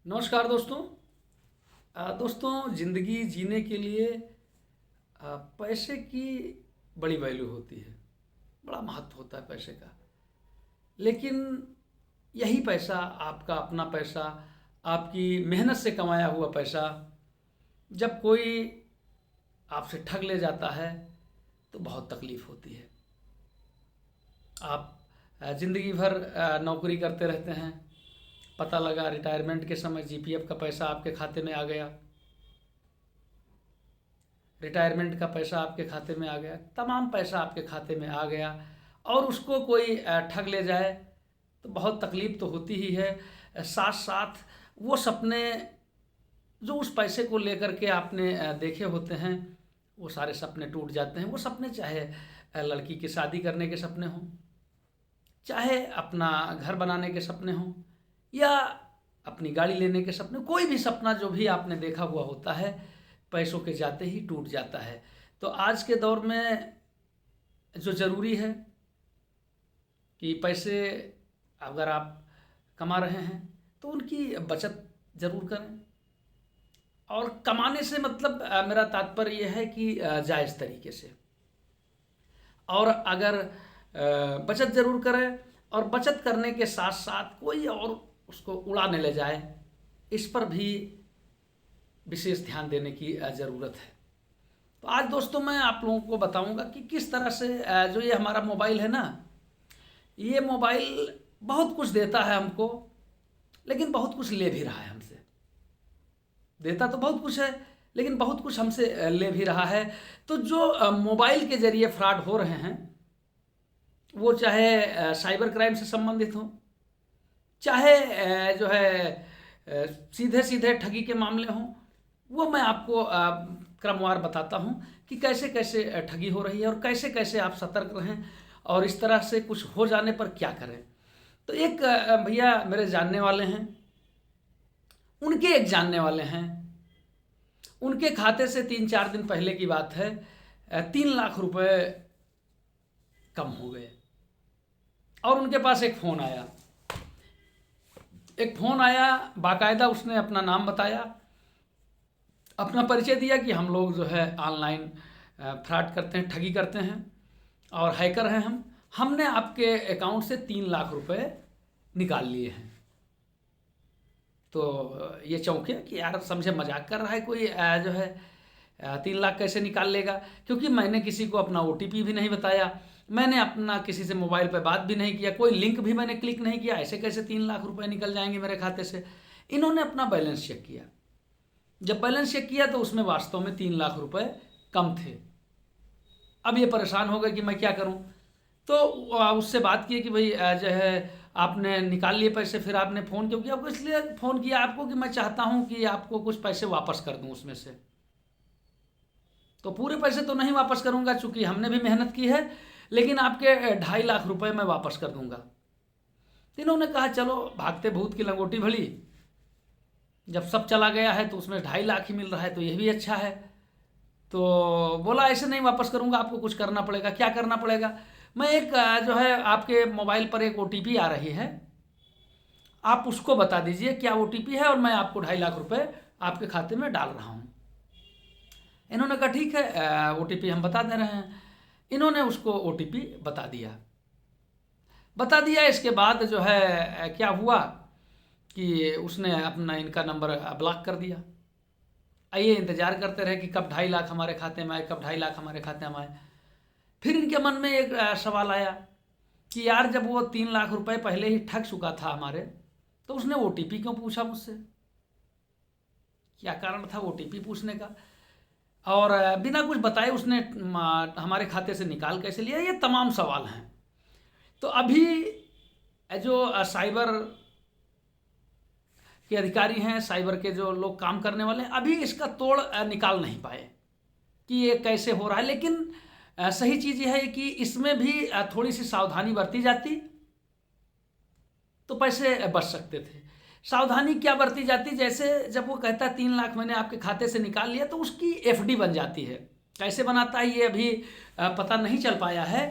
नमस्कार दोस्तों। दोस्तों, ज़िंदगी जीने के लिए पैसे की बड़ी वैल्यू होती है। बड़ा महत्व होता है पैसे का। लेकिन यही पैसा, आपका अपना पैसा, आपकी मेहनत से कमाया हुआ पैसा, जब कोई आपसे ठग ले जाता है तो बहुत तकलीफ़ होती है। आप ज़िंदगी भर नौकरी करते रहते हैं, पता लगा रिटायरमेंट के समय जीपीएफ का पैसा आपके खाते में आ गया, रिटायरमेंट का पैसा आपके खाते में आ गया, तमाम पैसा आपके खाते में आ गया और उसको कोई ठग ले जाए तो बहुत तकलीफ़ तो होती ही है। साथ साथ वो सपने जो उस पैसे को लेकर के आपने देखे होते हैं, वो सारे सपने टूट जाते हैं। वो सपने चाहे लड़की की शादी करने के सपने हों, चाहे अपना घर बनाने के सपने हों, या अपनी गाड़ी लेने के सपने, कोई भी सपना जो भी आपने देखा हुआ होता है, पैसों के जाते ही टूट जाता है। तो आज के दौर में जो ज़रूरी है कि पैसे अगर आप कमा रहे हैं तो उनकी बचत ज़रूर करें। और कमाने से मतलब मेरा तात्पर्य यह है कि जायज़ तरीके से। और अगर बचत ज़रूर करें, और बचत करने के साथ साथ कोई और उसको उड़ा न ले जाए, इस पर भी विशेष ध्यान देने की ज़रूरत है। तो आज दोस्तों मैं आप लोगों को बताऊंगा कि किस तरह से जो ये हमारा मोबाइल है ना, ये मोबाइल बहुत कुछ देता है हमको, लेकिन बहुत कुछ ले भी रहा है हमसे। देता तो बहुत कुछ है, लेकिन बहुत कुछ हमसे ले भी रहा है। तो जो मोबाइल के ज़रिए फ्रॉड हो रहे हैं, वो चाहे साइबर क्राइम से संबंधित हो, चाहे जो है सीधे सीधे ठगी के मामले हों, वो मैं आपको क्रमवार बताता हूँ कि कैसे कैसे ठगी हो रही है और कैसे कैसे आप सतर्क रहें और इस तरह से कुछ हो जाने पर क्या करें। तो एक भैया मेरे जानने वाले हैं, उनके एक जानने वाले हैं, उनके खाते से 3-4 दिन पहले की बात है, 3 लाख रुपए कम हो गए। और उनके पास एक फ़ोन आया, बाकायदा उसने अपना नाम बताया, अपना परिचय दिया कि हम लोग जो है ऑनलाइन फ्रॉड करते हैं, ठगी करते हैं और हैकर हैं हमने आपके अकाउंट से 3 लाख रुपए निकाल लिए हैं। तो ये चौंके कि यार समझे मजाक कर रहा है कोई, जो है 3 लाख कैसे निकाल लेगा। क्योंकि मैंने किसी को अपना ओटीपी भी नहीं बताया, मैंने अपना किसी से मोबाइल पर बात भी नहीं किया, कोई लिंक भी मैंने क्लिक नहीं किया, ऐसे कैसे 3 लाख रुपए निकल जाएंगे मेरे खाते से। इन्होंने अपना बैलेंस चेक किया, जब बैलेंस चेक किया तो उसमें वास्तव में 3 लाख रुपए कम थे। अब ये परेशान हो गए कि मैं क्या करूं। तो उससे बात की कि भाई जो है आपने निकाल लिए पैसे, फिर आपने फ़ोन क्यों किया? आपको इसलिए फ़ोन किया आपको कि मैं चाहता हूं कि आपको कुछ पैसे वापस कर दूं उसमें से। तो पूरे पैसे तो नहीं वापस करूंगा, चूंकि हमने भी मेहनत की है, लेकिन आपके 2.5 लाख रुपए मैं वापस कर दूंगा। तो इन्होंने कहा चलो भागते भूत की लंगोटी भली, जब सब चला गया है तो उसमें 2.5 लाख ही मिल रहा है तो यह भी अच्छा है। तो बोला ऐसे नहीं वापस करूंगा, आपको कुछ करना पड़ेगा। क्या करना पड़ेगा? मैं एक जो है आपके मोबाइल पर एक ओटीपी आ रही है, आप उसको बता दीजिए क्या ओटीपी है, और मैं आपको 2.5 लाख रुपए आपके खाते में डाल रहा हूँ। इन्होंने कहा ठीक है, ओटीपी हम बता दे रहे हैं। इन्होंने उसको ओटीपी बता दिया। इसके बाद जो है क्या हुआ कि उसने अपना इनका नंबर ब्लॉक कर दिया। आइए इंतज़ार करते रहे कि कब 2.5 लाख हमारे खाते में आए, कब 2.5 लाख हमारे खाते में आए। फिर इनके मन में एक सवाल आया कि यार जब वो 3 लाख रुपए पहले ही ठग चुका था हमारे, तो उसने ओटीपी क्यों पूछा मुझसे? क्या कारण था ओटीपी पूछने का? और बिना कुछ बताए उसने हमारे खाते से निकाल कैसे लिया? ये तमाम सवाल हैं। तो अभी जो साइबर के अधिकारी हैं, साइबर के जो लोग काम करने वाले हैं, अभी इसका तोड़ निकाल नहीं पाए कि ये कैसे हो रहा है। लेकिन सही चीज़ यह है कि इसमें भी थोड़ी सी सावधानी बरती जाती तो पैसे बच सकते थे। सावधानी क्या बरती जाती? जैसे जब वो कहता है 3 लाख मैंने आपके खाते से निकाल लिया, तो उसकी एफडी बन जाती है। कैसे बनाता है ये अभी पता नहीं चल पाया है,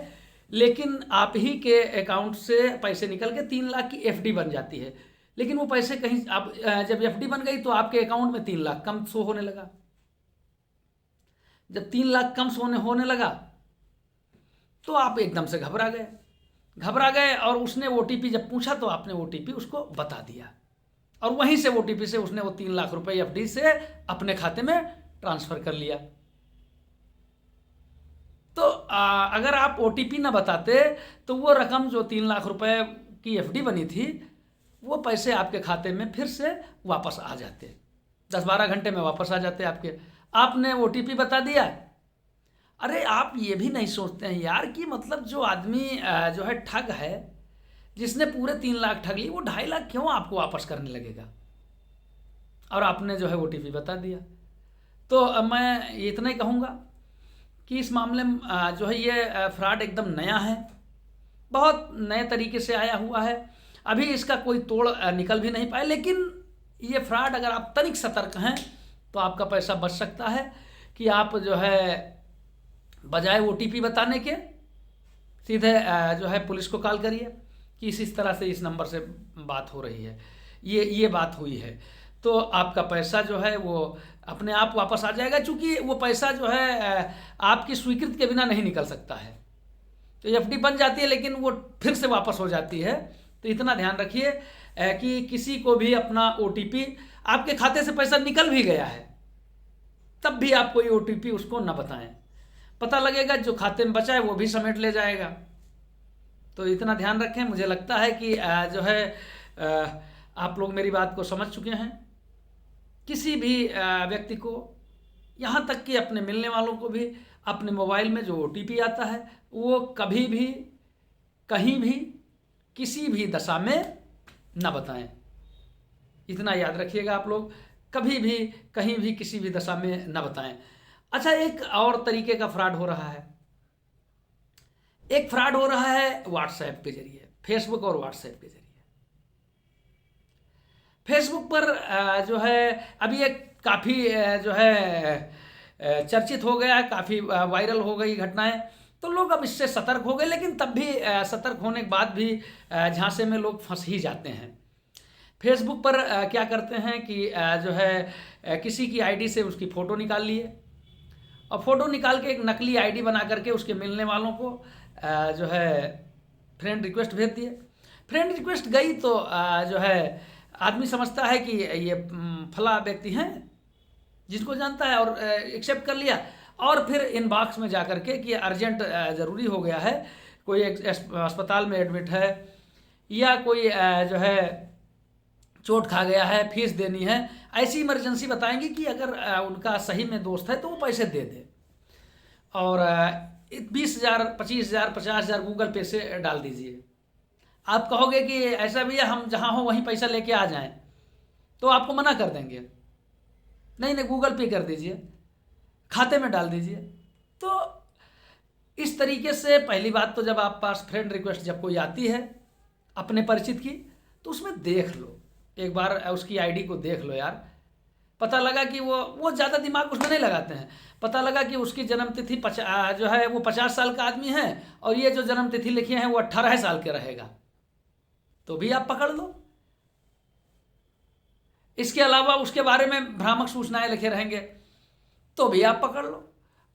लेकिन आप ही के अकाउंट से पैसे निकल के 3 लाख की एफडी बन जाती है। लेकिन वो पैसे कहीं आप जब एफडी बन गई तो आपके अकाउंट में 3 लाख कम शो होने लगा। जब 3 लाख कम होने लगा तो आप एकदम से घबरा गए और उसने ओटीपी जब पूछा तो आपने ओटीपी उसको बता दिया और वहीं से ओटीपी से उसने वो 3 लाख रुपए एफडी से अपने खाते में ट्रांसफर कर लिया। तो अगर आप ओटीपी ना बताते तो वो रकम जो 3 लाख रुपए की एफडी बनी थी वो पैसे आपके खाते में फिर से वापस आ जाते, 10-12 घंटे में वापस आ जाते आपके। आपने ओटीपी बता दिया। अरे आप ये भी नहीं सोचते हैं यार कि मतलब जो आदमी जो है ठग है, जिसने पूरे 3 लाख ठग ली, वो 2.5 लाख क्यों आपको वापस करने लगेगा? और आपने जो है ओटीपी बता दिया। तो मैं इतना ही कहूँगा कि इस मामले में जो है ये फ्रॉड एकदम नया है, बहुत नए तरीके से आया हुआ है। अभी इसका कोई तोड़ निकल भी नहीं पाए, लेकिन ये फ्रॉड अगर आप तनिक सतर्क हैं तो आपका पैसा बच सकता है कि आप जो है बजाय ओटीपी बताने के सीधे जो है पुलिस को कॉल करिए कि इस तरह से इस नंबर से बात हो रही है, ये बात हुई है, तो आपका पैसा जो है वो अपने आप वापस आ जाएगा। चूँकि वो पैसा जो है आपकी स्वीकृति के बिना नहीं निकल सकता है, तो एफडी बन जाती है लेकिन वो फिर से वापस हो जाती है। तो इतना ध्यान रखिए कि किसी को भी अपना ओटीपी, आपके खाते से पैसा निकल भी गया है तब भी आप कोई ओटीपी उसको न बताएं, पता लगेगा जो खाते में बचा है वो भी समेट ले जाएगा। तो इतना ध्यान रखें। मुझे लगता है कि जो है आप लोग मेरी बात को समझ चुके हैं। किसी भी व्यक्ति को, यहाँ तक कि अपने मिलने वालों को भी, अपने मोबाइल में जो ओटीपी आता है वो कभी भी कहीं भी किसी भी दशा में न बताएं। इतना याद रखिएगा आप लोग, कभी भी कहीं भी किसी भी दशा में न बताएं। अच्छा, एक और तरीके का फ्रॉड हो रहा है। एक फ्रॉड हो रहा है व्हाट्सएप के जरिए, फेसबुक और व्हाट्सएप के जरिए। फेसबुक पर जो है अभी एक काफ़ी जो है चर्चित हो गया है, काफ़ी वायरल हो गई घटनाएं, तो लोग अब इससे सतर्क हो गए। लेकिन तब भी सतर्क होने के बाद भी झांसे में लोग फंस ही जाते हैं। फेसबुक पर क्या करते हैं कि जो है किसी की आईडी से उसकी फ़ोटो निकाल लिए और फ़ोटो निकाल के एक नकली आईडी बना करके उसके मिलने वालों को जो है फ्रेंड रिक्वेस्ट भेज दिए। फ्रेंड रिक्वेस्ट गई तो जो है आदमी समझता है कि ये फला व्यक्ति हैं जिसको जानता है और एक्सेप्ट कर लिया। और फिर इनबॉक्स में जा कर के कि अर्जेंट ज़रूरी हो गया है, कोई अस्पताल में एडमिट है या कोई जो है चोट खा गया है, फीस देनी है, ऐसी इमरजेंसी बताएंगे कि अगर उनका सही में दोस्त है तो वो पैसे दे दे। और 20,000, 25,000, 50,000 गूगल पे से डाल दीजिए। आप कहोगे कि ऐसा भैया हम जहाँ हो वहीं पैसा लेके आ जाएं, तो आपको मना कर देंगे, नहीं गूगल पे कर दीजिए, खाते में डाल दीजिए। तो इस तरीके से पहली बात तो जब आप पास फ्रेंड रिक्वेस्ट जब कोई आती है अपने परिचित की, तो उसमें देख लो, एक बार उसकी आईडी को देख लो यार। पता लगा कि वो ज़्यादा दिमाग उसमें नहीं लगाते हैं। पता लगा कि उसकी जन्मतिथि जो है वो 50 साल का आदमी है और ये जो जन्मतिथि लिखी है वो 18 साल के रहेगा, तो भी आप पकड़ लो। इसके अलावा उसके बारे में भ्रामक सूचनाएं लिखे रहेंगे तो भी आप पकड़ लो।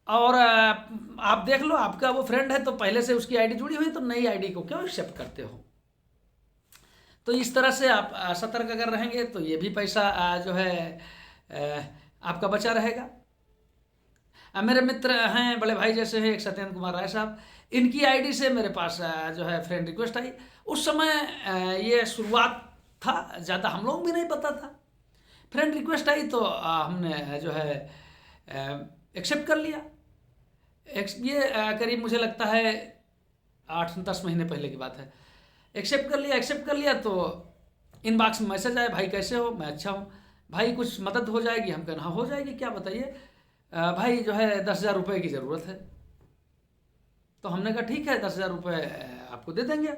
और आप देख लो आपका वो फ्रेंड है तो पहले से उसकी आईडी जुड़ी हुई, तो नई आईडी को क्यों एक्सेप्ट करते हो? तो इस तरह से आप सतर्क अगर रहेंगे तो ये भी पैसा जो है आपका बचा रहेगा। मेरे मित्र हैं, बड़े भाई जैसे हैं, एक सत्येंद्र कुमार राय साहब, इनकी आईडी से मेरे पास जो है फ्रेंड रिक्वेस्ट आई। उस समय ये शुरुआत था, ज़्यादा हम लोग भी नहीं पता था। फ्रेंड रिक्वेस्ट आई तो हमने जो है एक्सेप्ट कर लिया। ये करीब मुझे लगता है 8-10 महीने पहले की बात है। एक्सेप्ट कर लिया तो इनबॉक्स में मैसेज आया, भाई कैसे हो? मैं अच्छा हूँ। भाई कुछ मदद हो जाएगी? हम कहना हाँ हो जाएगी, क्या बताइए? भाई जो है 10,000 रुपये की ज़रूरत है। तो हमने कहा ठीक है 10,000 रुपये आपको दे देंगे,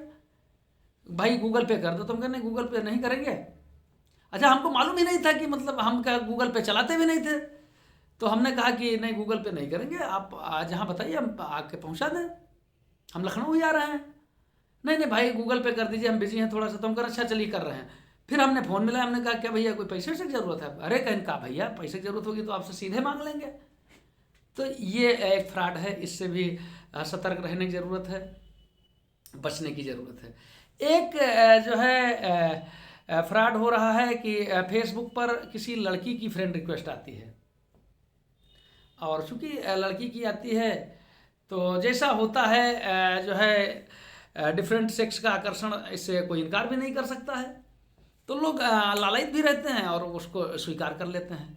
भाई गूगल पे कर दो। तो हम कहने गूगल पे नहीं करेंगे। अच्छा, हमको मालूम ही नहीं था कि मतलब हम क्या गूगल पे चलाते भी नहीं थे। तो हमने कहा कि नहीं गूगल पे नहीं करेंगे, आप जहाँ बताइए हम आके पहुँचा दें, हम लखनऊ ही आ रहे हैं। नहीं भाई गूगल पे कर दीजिए, हम बिजी हैं थोड़ा सा। तो हम कह अच्छा चलिए कर रहे हैं। फिर हमने फ़ोन मिलाया, हमने कहा क्या भैया कोई पैसे से ज़रूरत है? अरे कहने कहा भैया पैसे की ज़रूरत होगी तो आपसे सीधे मांग लेंगे। तो ये एक फ्रॉड है, इससे भी सतर्क रहने की ज़रूरत है, बचने की ज़रूरत है। एक जो है फ्रॉड हो रहा है कि फेसबुक पर किसी लड़की की फ्रेंड रिक्वेस्ट आती है, और चूँकि लड़की की आती है तो जैसा होता है जो है डिफरेंट सेक्स का आकर्षण, इससे कोई इनकार भी नहीं कर सकता है, तो लोग लालयित भी रहते हैं और उसको स्वीकार कर लेते हैं।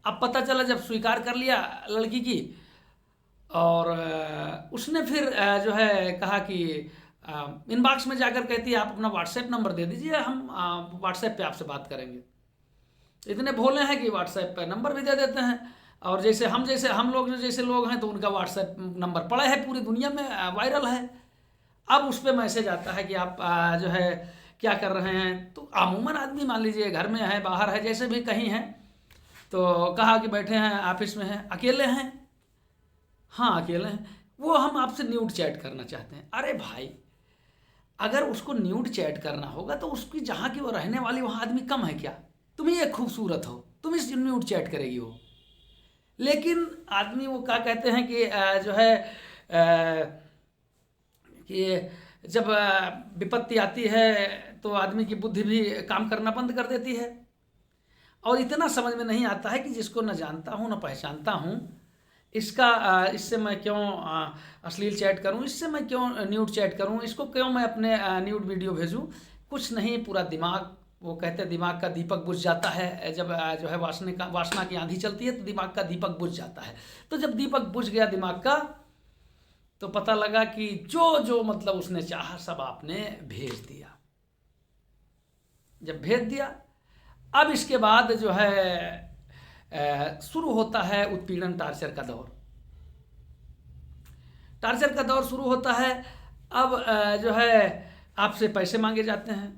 अब पता चला जब स्वीकार कर लिया लड़की की, और उसने फिर जो है कहा कि इनबॉक्स में जाकर कहती है आप अपना व्हाट्सएप नंबर दे दीजिए, हम व्हाट्सएप पे आपसे बात करेंगे। इतने भोले हैं कि व्हाट्सएप पे नंबर भी दे देते हैं, और जैसे हम लोग जैसे लोग हैं तो उनका व्हाट्सएप नंबर पड़ा है, पूरी दुनिया में वायरल है। अब उस पर मैसेज आता है कि आप जो है क्या कर रहे हैं, तो अमूमन आदमी मान लीजिए घर में है, बाहर है, जैसे भी कहीं हैं, तो कहा कि बैठे हैं, ऑफिस में हैं, अकेले हैं, हाँ अकेले हैं, वो हम आपसे न्यूड चैट करना चाहते हैं। अरे भाई, अगर उसको न्यूड चैट करना होगा तो उसकी जहाँ की वो रहने वाली वहाँ आदमी कम है क्या? तुम ही एक खूबसूरत हो, तुम इस न्यूड चैट करेगी वो। लेकिन आदमी वो क्या कहते हैं कि जो है कि जब विपत्ति आती है तो आदमी की बुद्धि भी काम करना बंद कर देती है, और इतना समझ में नहीं आता है कि जिसको न जानता हूँ न पहचानता हूँ, इससे मैं क्यों अश्लील चैट करूं, इससे मैं क्यों न्यूड चैट करूं, इसको क्यों मैं अपने न्यूड वीडियो भेजूं। कुछ नहीं, पूरा दिमाग, वो कहते हैं दिमाग का दीपक बुझ जाता है जब जो है वासना की आंधी चलती है तो दिमाग का दीपक बुझ जाता है। तो जब दीपक बुझ गया दिमाग का, तो पता लगा कि जो जो मतलब उसने चाहा सब आपने भेज दिया। जब भेज दिया, अब इसके बाद जो है शुरू होता है उत्पीड़न, टार्चर का दौर। टार्चर का दौर शुरू होता है। अब जो है आपसे पैसे मांगे जाते हैं।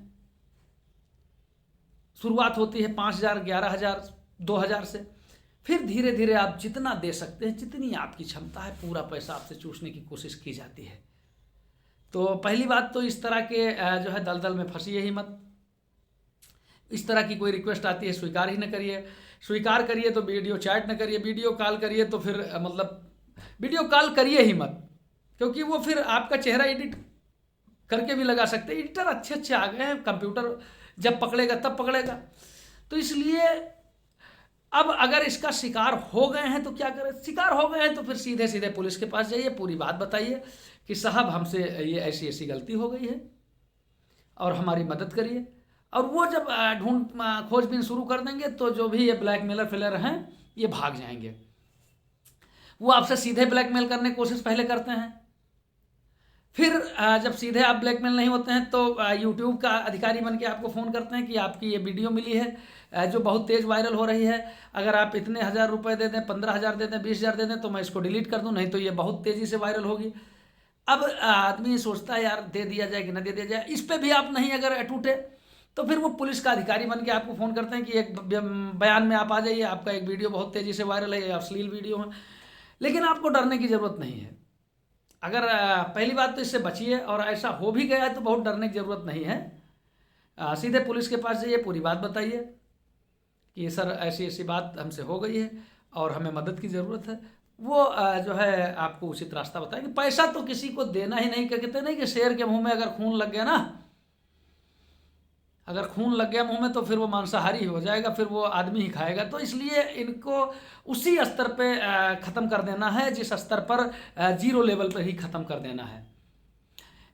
शुरुआत होती है 5,000, 11,000, 2,000 से, फिर धीरे धीरे आप जितना दे सकते हैं, जितनी आपकी क्षमता है, पूरा पैसा आपसे चूसने की कोशिश की जाती है। तो पहली बात तो इस तरह के जो है दलदल में फंसिए ही मत। इस तरह की कोई रिक्वेस्ट आती है स्वीकार ही न करिए। स्वीकार करिए तो वीडियो चैट न करिए, वीडियो कॉल करिए तो फिर मतलब वीडियो कॉल करिए ही मत, क्योंकि वो फिर आपका चेहरा एडिट करके भी लगा सकते हैं। एडिटर अच्छे अच्छे आ गए हैं, कंप्यूटर जब पकड़ेगा तब पकड़ेगा। तो इसलिए अब अगर इसका शिकार हो गए हैं तो क्या करें? शिकार हो गए हैं तो फिर सीधे सीधे पुलिस के पास जाइए, पूरी बात बताइए कि साहब हमसे ये ऐसी ऐसी गलती हो गई है और हमारी मदद करिए। और वो जब खोजबीन शुरू कर देंगे तो जो भी ये ब्लैकमेलर फिलर हैं ये भाग जाएंगे। वो आपसे सीधे ब्लैकमेल करने की कोशिश पहले करते हैं, फिर जब सीधे आप ब्लैकमेल नहीं होते हैं तो यूट्यूब का अधिकारी बन के आपको फ़ोन करते हैं कि आपकी ये वीडियो मिली है जो बहुत तेज़ वायरल हो रही है, अगर आप इतने 1,000 रुपये दे दें, 15,000 दे दें, 20,000 दे दें तो मैं इसको डिलीट कर दूं, नहीं तो ये बहुत तेज़ी से वायरल होगी। अब आदमी सोचता है यार दे दिया जाए कि ना दे दिया जाए। इस पर भी आप नहीं अगर अटूटे तो फिर वो पुलिस का अधिकारी बन के आपको फ़ोन करते हैं कि एक बयान में आप आ जाइए, आपका एक वीडियो बहुत तेज़ी से वायरल है, अश्लील वीडियो है। लेकिन आपको डरने की ज़रूरत नहीं है। अगर पहली बात तो इससे बचिए, और ऐसा हो भी गया है तो बहुत डरने की ज़रूरत नहीं है। सीधे पुलिस के पास जाइए, पूरी बात बताइए कि सर ऐसी ऐसी बात हमसे हो गई है और हमें मदद की ज़रूरत है। वो जो है आपको उचित रास्ता बताएंगे। पैसा तो किसी को देना ही नहीं, कहते नहीं कि शेर के मुंह में अगर खून लग गया ना, अगर खून लग गया मुंह में तो फिर वो मांसाहारी हो जाएगा, फिर वो आदमी ही खाएगा। तो इसलिए इनको उसी स्तर पे ख़त्म कर देना है जिस स्तर पर 0 लेवल पर ही ख़त्म कर देना है।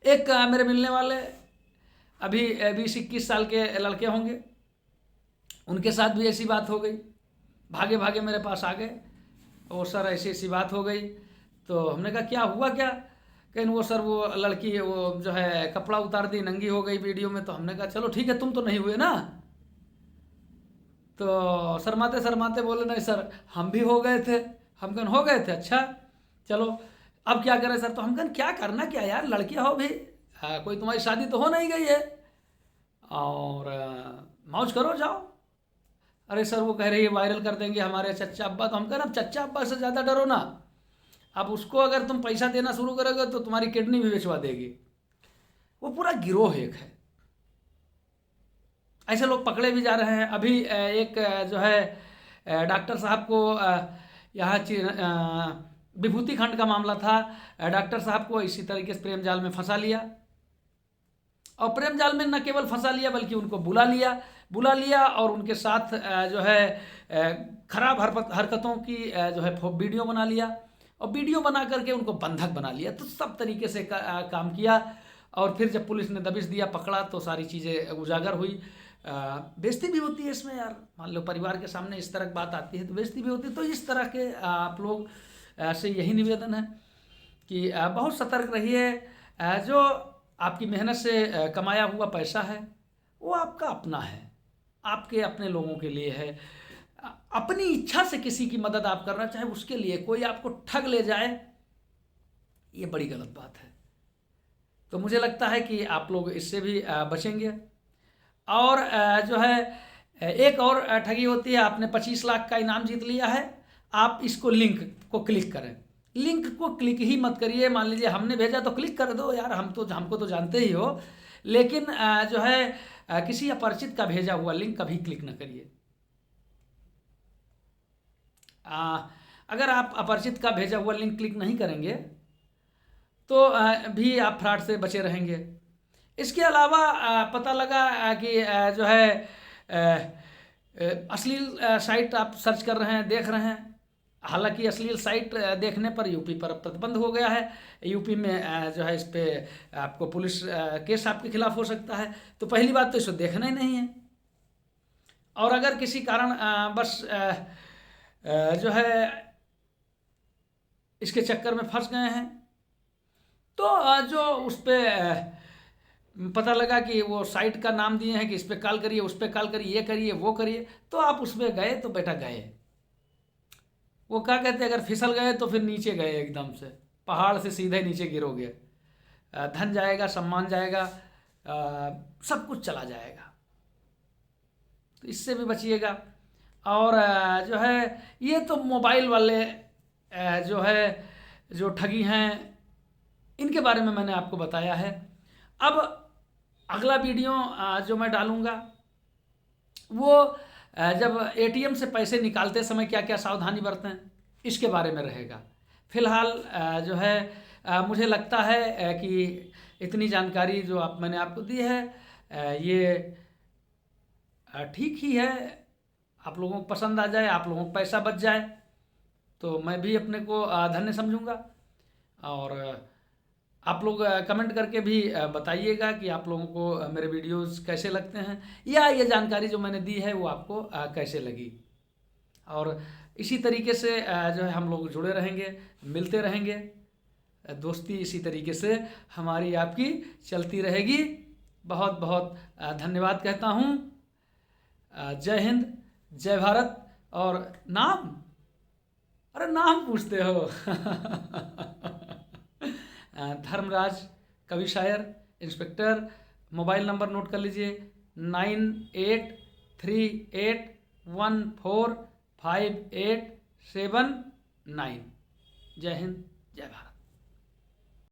एक मेरे मिलने वाले अभी 20-21 साल के लड़के होंगे, उनके साथ भी ऐसी बात हो गई। भागे भागे मेरे पास आ गए और सर ऐसी ऐसी बात हो गई। तो हमने कहा क्या हुआ क्या? कहीं वो सर वो लड़की वो जो है कपड़ा उतार दी, नंगी हो गई वीडियो में। तो हमने कहा चलो ठीक है, तुम तो नहीं हुए ना। तो शर्माते शर्माते बोले नहीं सर हम भी हो गए थे। हम कहें हो गए थे, अच्छा चलो अब क्या करें सर? तो हम कहें क्या करना क्या यार, लड़कियाँ हो भी, कोई तुम्हारी शादी तो हो नहीं गई है और मौज करो जाओ। अरे सर वो कह रही है वायरल कर देंगे हमारे चच्चा अब्बा। तो हम कहें अब चच्चा अब्बा से ज़्यादा डरो ना, अब उसको अगर तुम पैसा देना शुरू करोगे तो तुम्हारी किडनी भी बेचवा देगी। वो पूरा गिरोह एक है, ऐसे लोग पकड़े भी जा रहे हैं। अभी एक जो है डॉक्टर साहब को यहाँ विभूति खंड का मामला था। डॉक्टर साहब को इसी तरीके से प्रेम जाल में फंसा लिया, और प्रेम जाल में न केवल फंसा लिया बल्कि उनको बुला लिया और उनके साथ जो है खराब हरकतों की जो है वीडियो बना लिया, और वीडियो बना करके उनको बंधक बना लिया। तो सब तरीके से काम किया, और फिर जब पुलिस ने दबिश दिया, पकड़ा, तो सारी चीज़ें उजागर हुई। बेइज्जती भी होती है इसमें यार। मान लो परिवार के सामने इस तरह की बात आती है तो बेइज्जती भी होती है। तो इस तरह के आप लोग से यही निवेदन है कि बहुत सतर्क रहिए। जो आपकी मेहनत से कमाया हुआ पैसा है वो आपका अपना है, आपके अपने लोगों के लिए है। अपनी इच्छा से किसी की मदद आप करना चाहे उसके लिए कोई आपको ठग ले जाए, ये बड़ी गलत बात है। तो मुझे लगता है कि आप लोग इससे भी बचेंगे। और जो है एक और ठगी होती है। आपने 25 लाख का इनाम जीत लिया है, आप इसको लिंक को क्लिक करें। लिंक को क्लिक ही मत करिए। मान लीजिए हमने भेजा तो क्लिक कर दो यार, हमको तो जानते ही हो। लेकिन जो है किसी अपरिचित का भेजा हुआ लिंक कभी क्लिक न करिए। अगर आप अपरिचित का भेजा हुआ लिंक क्लिक नहीं करेंगे तो भी आप फ्रॉड से बचे रहेंगे। इसके अलावा पता लगा कि जो है अश्लील साइट आप सर्च कर रहे हैं, देख रहे हैं। हालांकि अश्लील साइट देखने पर यूपी पर प्रतिबंध हो गया है। यूपी में जो है इस पे आपको पुलिस केस आपके खिलाफ हो सकता है। तो पहली बात तो इसको देखना ही नहीं है। और अगर किसी कारण बस जो है इसके चक्कर में फंस गए हैं तो जो उस पर पता लगा कि वो साइट का नाम दिए हैं कि इस पर कॉल करिए, उस पर कॉल करिए, ये करिए, वो करिए, तो आप उस पर गए तो बेटा गए। वो क्या कहते हैं, अगर फिसल गए तो फिर नीचे गए, एकदम से पहाड़ से सीधे नीचे गिरोगे। धन जाएगा, सम्मान जाएगा, सब कुछ चला जाएगा। तो इससे भी बचिएगा। और जो है ये तो मोबाइल वाले जो है जो ठगी हैं इनके बारे में मैंने आपको बताया है। अब अगला वीडियो जो मैं डालूँगा वो जब एटीएम से पैसे निकालते समय क्या क्या सावधानी बरतें इसके बारे में रहेगा। फिलहाल जो है मुझे लगता है कि इतनी जानकारी जो मैंने आपको दी है ये ठीक ही है। आप लोगों को पसंद आ जाए, आप लोगों को पैसा बच जाए तो मैं भी अपने को धन्य समझूंगा। और आप लोग कमेंट करके भी बताइएगा कि आप लोगों को मेरे वीडियोस कैसे लगते हैं, या ये जानकारी जो मैंने दी है वो आपको कैसे लगी। और इसी तरीके से जो है हम लोग जुड़े रहेंगे, मिलते रहेंगे। दोस्ती इसी तरीके से हमारी आपकी चलती रहेगी। बहुत बहुत धन्यवाद कहता हूँ। जय हिंद, जय भारत। और नाम, अरे नाम पूछते हो धर्मराज, कवि शायर, इंस्पेक्टर। मोबाइल नंबर नोट कर लीजिए 9838145879। जय हिंद, जय भारत।